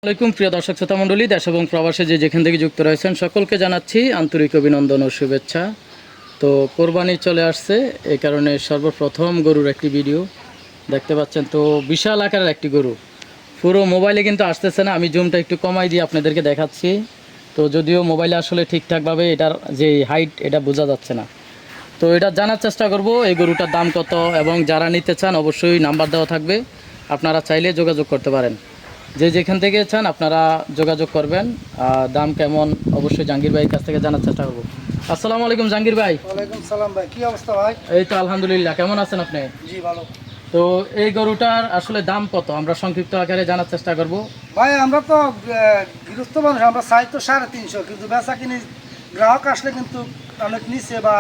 আসসালামাইকুম প্রিয় দর্শক শ্রোতা মণ্ডলী, দেশ এবং প্রবাসে যেখান থেকে যুক্ত রয়েছেন সকলকে জানাচ্ছি আন্তরিক অভিনন্দন ও শুভেচ্ছা। তো কোরবানি চলে আসছে, এই কারণে সর্বপ্রথম গরুর একটি ভিডিও দেখতে পাচ্ছেন। তো বিশাল আকারের একটি গরু, পুরো মোবাইলে কিন্তু আসতেছে না, আমি জুমটা একটু কমাই দিয়ে আপনাদেরকে দেখাচ্ছি। তো যদিও মোবাইলে আসলে ঠিকঠাকভাবে এটার যে হাইট এটা বোঝা যাচ্ছে না। তো এটা জানার চেষ্টা করব এই গরুটার দাম কত, এবং যারা নিতে চান অবশ্যই নাম্বার দেওয়া থাকবে, আপনারা চাইলে যোগাযোগ করতে পারেন। যেখান থেকে চান আপনারা যোগাযোগ করবেন। দাম কেমন অবশ্যই জাহাঙ্গীর ভাইয়ের কাছ থেকে জানার চেষ্টা করব। আসসালামু আলাইকুম জাহাঙ্গীর ভাই। ওয়ালাইকুম সালাম ভাই, কি অবস্থা ভাই? এই তো আলহামদুলিল্লাহ, কেমন আছেন আপনি? জি ভালো। তো এই গরুটার আসলে দাম কত আমরা সংক্ষিপ্ত আকারে জানার চেষ্টা করব। ভাই আমরা তো গৃহস্থ মানুষ, আমরা চাই তো 350, কিন্তু বেচা কিনি গ্রাহক আসলে কিন্তু অনেক নিচে বা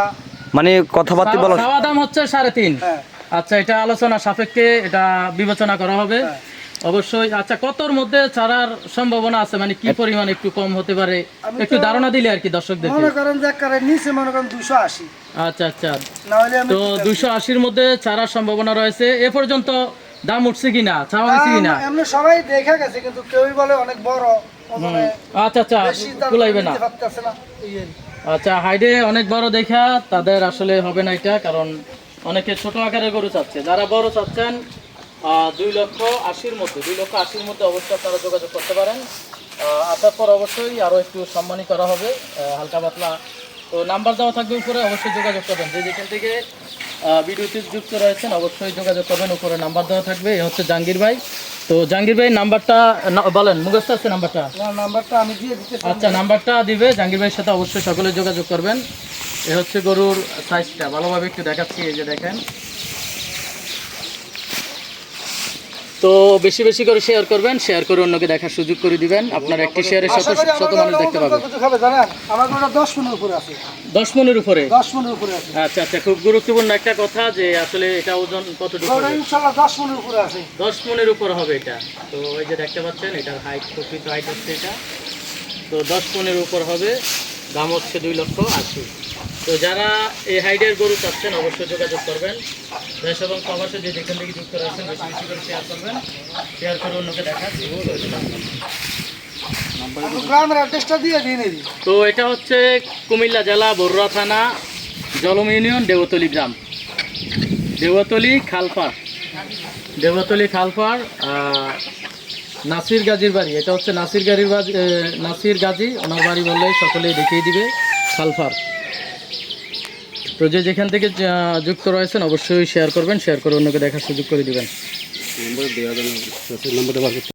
মানে কথাবার্তা বলা। চাওয়া দাম হচ্ছে 3.5। হ্যাঁ আচ্ছা, এটা আলোচনা সাপেক্ষে এটা বিবেচনা করা হবে অবশ্যই। আচ্ছা, কতর মধ্যে ছাড়ার সম্ভাবনা আছে, মানে কি পরিমাণ একটু কম হতে পারে, একটু ধারণা দিলে আর কি দর্শকদের। মনে করেন যে একেবারে নিচে মনে করেন 280। আচ্ছা আচ্ছা, না হলে আমি তো 280-র মধ্যে ছাড়ার সম্ভাবনা রয়েছে। এ পর্যন্ত দাম উঠছে কিনা, চাওয়া হয়েছে কিনা? এমনি সবাই দেখা গেছে, কিন্তু কেউই বলে অনেক বড় ওজনে আচ্ছা আচ্ছা, বেশি দাম কুলাইবে না। দিতে পারতেছে না। আচ্ছা, হাইডে অনেক বড় দেখা তাদের আসলে হবে না এটা, কারণ অনেকে ছোট আকারের গরু চাচ্ছে। যারা বড় চাচ্ছেন 2,80,000-র মধ্যে, 2,80,000-র মধ্যে অবশ্যই আপনারা যোগাযোগ করতে পারেন। আসার পর অবশ্যই আরও একটু সম্মানী করা হবে হালকা পাতলা। তো নাম্বার দেওয়া থাকবে উপরে, অবশ্যই যোগাযোগ করবেন। যেখান থেকে ভিডিওতে যুক্ত রয়েছেন অবশ্যই যোগাযোগ করবেন, উপরে নাম্বার দেওয়া থাকবে। এ হচ্ছে জাহাঙ্গীর ভাই। তো জাহাঙ্গীর ভাই নাম্বারটা বলেন, মুখস্থ আছে নাম্বারটা? না, নাম্বারটা আমি দিয়ে দিতে চাই। আচ্ছা, নাম্বারটা দিবে। জাহাঙ্গীর ভাইয়ের সাথে অবশ্যই সকলে যোগাযোগ করবেন। এ হচ্ছে গরুর সাইজটা, ভালোভাবে একটু দেখাচ্ছি, এই যে দেখেন। তো বেশি বেশি করে শেয়ার করবেন, শেয়ার করে অন্যকে দেখার সুযোগ করে দিবেন। আপনার একটি শেয়ারের শত শত মানুষ দেখতে পাবে। কত খাবে জানেন? আমার গরুটা 10 মণের উপরে আছে। 10 মণের উপরে? 10 মণের উপরে আছে। আচ্ছা আচ্ছা, খুব গুরুত্বপূর্ণ একটা কথা যে আসলে এটা ওজন কতটুকু গরুটা হবে? ইনশাআল্লাহ 10 মণের উপরে আছে। 10 মণের উপর হবে এটা। তো এই যে দেখতে পাচ্ছেন, এটার হাইট, প্রকৃত হাইট হচ্ছে এটা। তো 10 মণের উপর হবে, দাম হচ্ছে 2,80,000। তো যারা এই হাইডের গরু চাচ্ছেন অবশ্যই যোগাযোগ করবেন। দেশ এবং প্রবাসে যেখান থেকে যুক্ত রয়েছেন বেশি বেশি করে শেয়ার করবেন, শেয়ার করে অন্যকে দেখার সুযোগ করে দেবেন। গ্রামের অ্যাড্রেসটা দিয়ে দিন। তো এটা হচ্ছে কুমিল্লা জেলা বরুড়া থানা, জলম ইউনিয়ন, দেওয়াতলী গ্রাম, দেওয়াতলী খালপাড়, দেওয়াতলী খালপাড়। নাসির গাজীর বাড়ি, এটা হচ্ছে নাসির গাজী, ওনার বাড়ি বললে সকলেই দেখিয়ে দিবে, খালপাড়। তো যেখান থেকে যুক্ত রয়েছেন অবশ্যই শেয়ার করবেন, শেয়ার করে অন্যকে দেখার সুযোগ করে দিবেন।